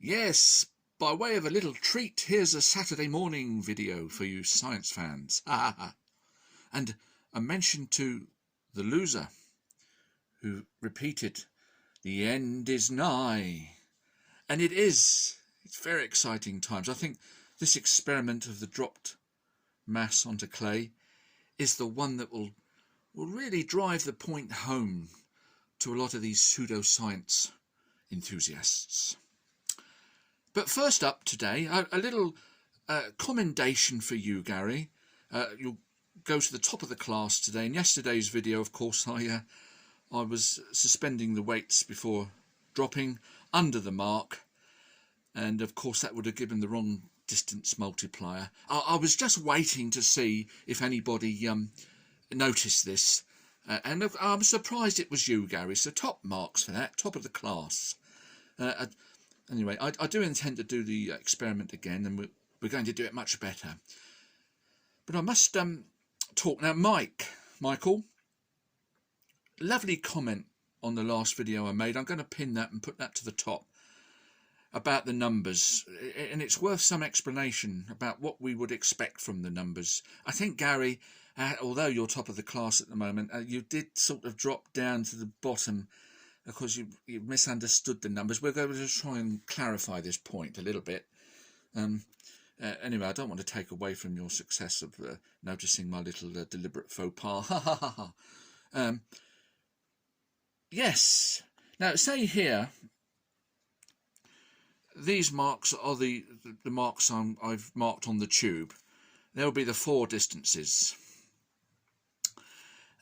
Yes, by way of a little treat, here's a Saturday morning video for you science fans. And a mention to the loser who repeated, "The end is nigh." And it is. It's very exciting times. I think this experiment of the dropped mass onto clay is the one that will really drive the point home to a lot of these pseudoscience enthusiasts. But first up today, a little commendation for you, Gary. You'll go to the top of the class today. In yesterday's video, of course, I was suspending the weights before dropping under the mark, and of course that would have given the wrong distance multiplier. I was just waiting to see if anybody noticed this, and I'm surprised it was you, Gary, so top marks for that, top of the class. Anyway, I do intend to do the experiment again, and we're going to do it much better. But I must talk now. Michael, lovely comment on the last video I made. I'm going to pin that and put that to the top about the numbers, and it's worth some explanation about what we would expect from the numbers. I think, Gary, although you're top of the class at the moment, you did sort of drop down to the bottom because you misunderstood the numbers. We're going to try and clarify this point a little bit. Anyway, I don't want to take away from your success of noticing my little deliberate faux pas. Yes. Now, say here, these marks are the marks I've marked on the tube. They'll be the 4 distances.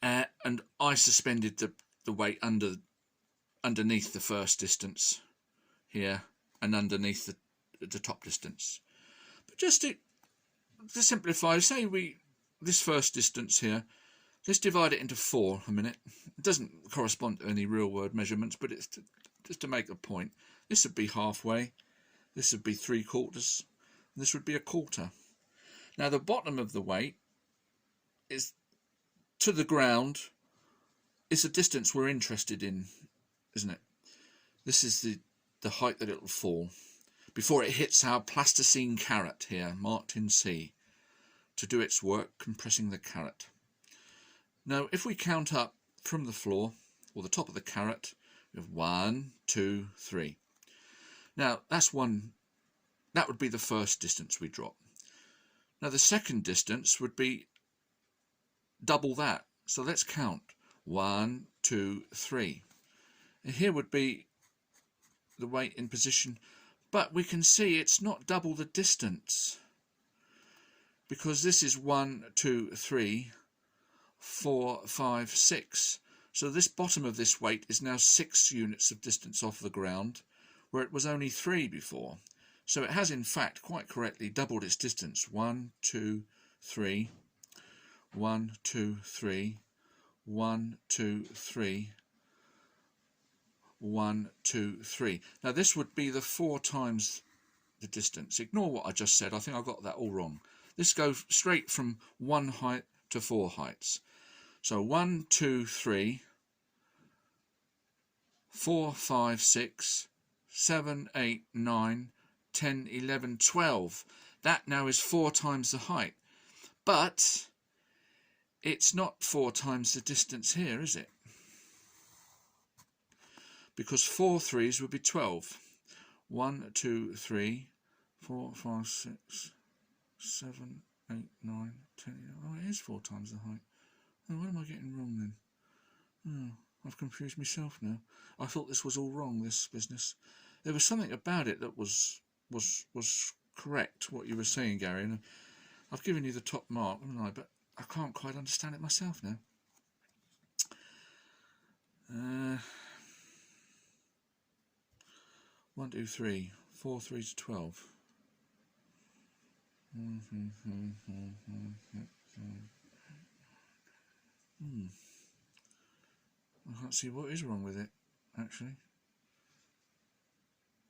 And I suspended the weight underneath the first distance here and underneath the top distance. But just to simplify, say this first distance here, let's divide it into 4 a minute. It doesn't correspond to any real world measurements, but it's just to make a point. This would be halfway, this would be 3/4, and this would be 1/4. Now the bottom of the weight is to the ground. It's the distance we're interested in, isn't it? This is the height that it will fall before it hits our plasticine carrot here, marked in C, to do its work compressing the carrot. Now if we count up from the floor, or the top of the carrot, we have 1, 2, 3. Now that's one. That would be the first distance we drop. Now the second distance would be double that. So let's count. 1, 2, 3. And here would be the weight in position, but we can see it's not double the distance, because this is 1, 2, 3, 4, 5, 6. So this bottom of this weight is now 6 units of distance off the ground, where it was only 3 before. So it has in fact quite correctly doubled its distance. 1, 2, 3, 1, 2, 3, 1, 2, 3, 1, 2, 3. Now this would be the 4 times the distance. Ignore what I just said. I think I got that all wrong. This goes straight from 1 height to 4 heights. So 1, 2, 3, 4, 5, 6, 7, 8, 9, 10, 11, 12. That now is 4 times the height. But it's not 4 times the distance here, is it? Because 4 3s would be 12. 1, 2, 3, 4, 5, 6, 7, 8, 9, 10. Oh, it is 4 times the height. Oh, what am I getting wrong then? Oh, I've confused myself now. I thought this was all wrong, this business. There was something about it that was correct, what you were saying, Gary. And I've given you the top mark, haven't I? But I can't quite understand it myself now. 1, 2, 3, 4 3s 12. I can't see what is wrong with it, actually.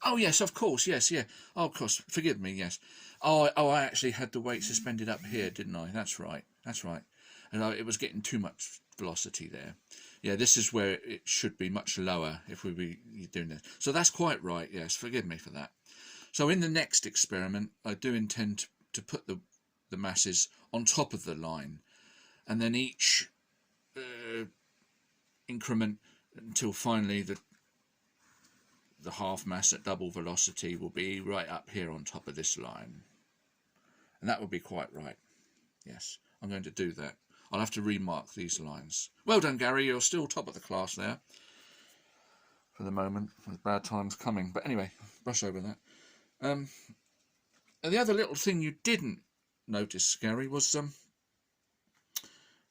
Oh yes, of course, yes, yeah. Oh, of course, forgive me, yes. Oh, I actually had the weight suspended up here, didn't I? That's right, and it was getting too much velocity there. Yeah, this is where it should be much lower if we were doing this. So that's quite right, yes, forgive me for that. So in the next experiment, I do intend to put the masses on top of the line, and then each increment until finally the half mass at double velocity will be right up here on top of this line. And that would be quite right. Yes, I'm going to do that. I'll have to remark these lines. Well done, Gary. You're still top of the class there for the moment, with bad times coming. But anyway, brush over that. And the other little thing you didn't notice, Gary, was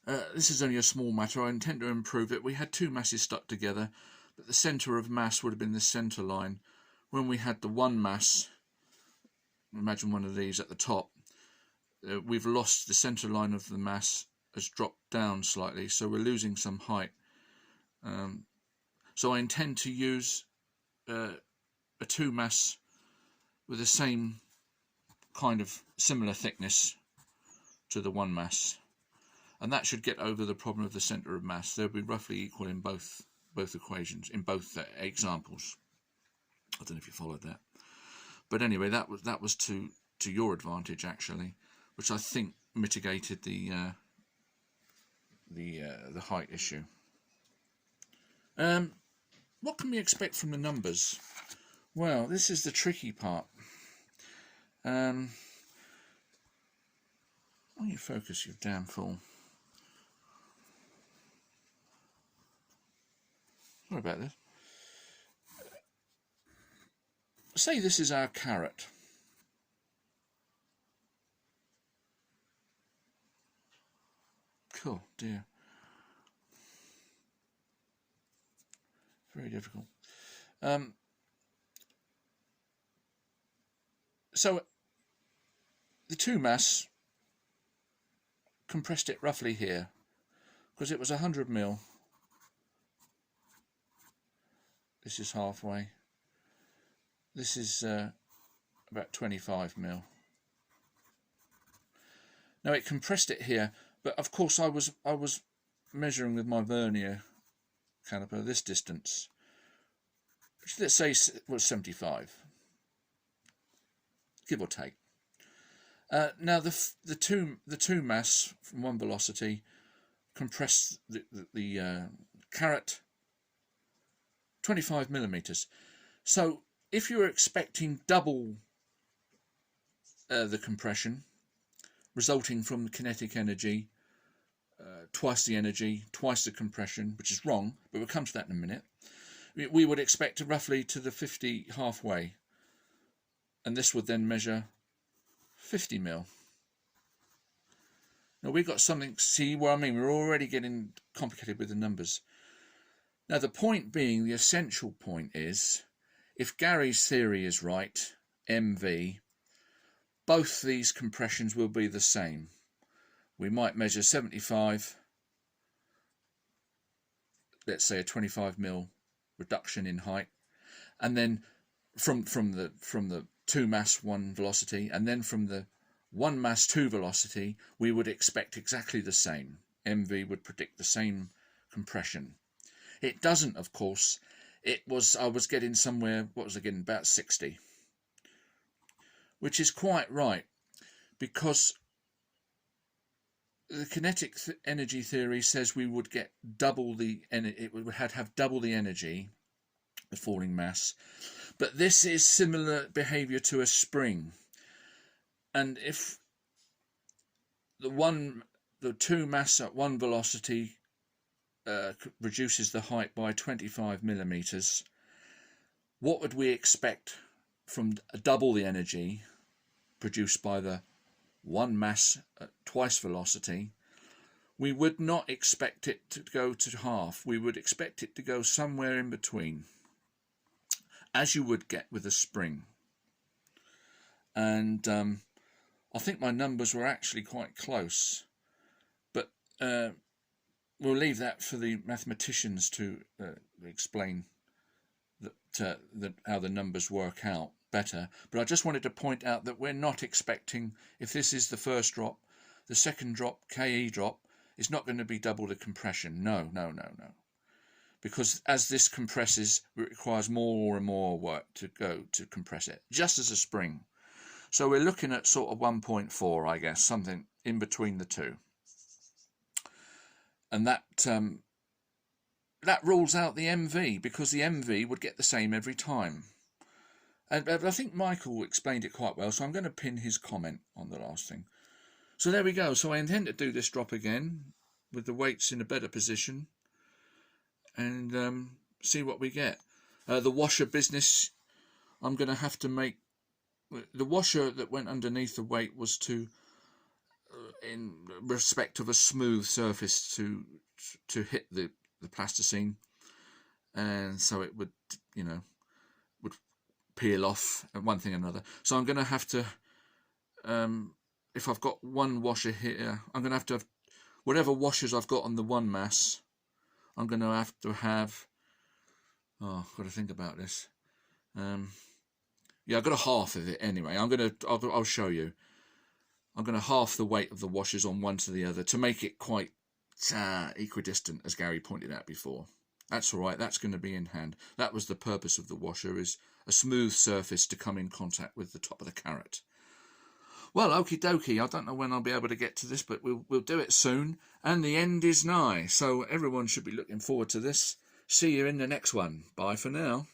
this is only a small matter. I intend to improve it. We had two masses stuck together, but the centre of mass would have been the centre line. When we had the one mass, imagine one of these at the top, we've lost the centre line of the mass, has dropped down slightly, so we're losing some height. So I intend to use a two mass with the same kind of similar thickness to the one mass, and that should get over the problem of the centre of mass. They'll be roughly equal in both equations, in both examples. I don't know if you followed that, but anyway, that was to your advantage actually, which I think mitigated the height issue. What can we expect from the numbers? Well, this is the tricky part. Oh, you focus, you damn fool. Sorry about this. Say this is our carrot. Cool, dear. Very difficult. So the two mass compressed it roughly here, because it was 100 mil. This is halfway. This is about 25 mil. Now it compressed it here, but of course I was measuring with my vernier caliper this distance, which let's say was 75, give or take. Now the two mass from one velocity compressed the carrot 25 millimeters. So if you're expecting double the compression resulting from the kinetic energy, twice the energy, twice the compression, which is wrong, but we'll come to that in a minute, we would expect roughly to the 50 halfway, and this would then measure 50 mil. Now we've got something, see what I mean, we're already getting complicated with the numbers. Now the point being, the essential point is, if Gary's theory is right, MV, both these compressions will be the same. We might measure 75, let's say a 25 mil reduction in height, and then from the two mass one velocity, and then from the one mass two velocity, we would expect exactly the same. MV would predict the same compression. It doesn't, of course. I was getting somewhere, what was I getting, about 60, which is quite right, because the kinetic energy theory says we would get double the energy, it would have double the energy, the falling mass, but this is similar behavior to a spring. And if the two mass at one velocity reduces the height by 25 millimeters, what would we expect from double the energy produced by the one mass at twice velocity? We would not expect it to go to half. We would expect it to go somewhere in between, as you would get with a spring. And I think my numbers were actually quite close, but we'll leave that for the mathematicians to explain how the numbers work out better. But I just wanted to point out that we're not expecting, if this is the first drop, the second drop, KE drop, is not going to be double the compression. No. because as this compresses, it requires more and more work to go to compress it, just as a spring. So we're looking at sort of 1.4, I guess, something in between the two. And that rules out the MV, because the MV would get the same every time. And I think Michael explained it quite well, so I'm going to pin his comment on the last thing. So there we go. So I intend to do this drop again with the weights in a better position and see what we get. The washer business, I'm going to have to make... The washer that went underneath the weight was to, in respect of a smooth surface to hit the plasticine, and so it would, you know, would peel off and one thing and another. So I'm going to have to, if I've got one washer here, I'm going to have whatever washers I've got on the one mass, I'm going to have, oh, I've got to think about this. Yeah, I've got a half of it anyway. I'll show you. I'm going to half the weight of the washers on one to the other to make it quite equidistant, as Gary pointed out before. That's all right. That's going to be in hand. That was the purpose of the washer, is a smooth surface to come in contact with the top of the carrot. Well, okie dokie. I don't know when I'll be able to get to this, but we'll do it soon. And the end is nigh. So everyone should be looking forward to this. See you in the next one. Bye for now.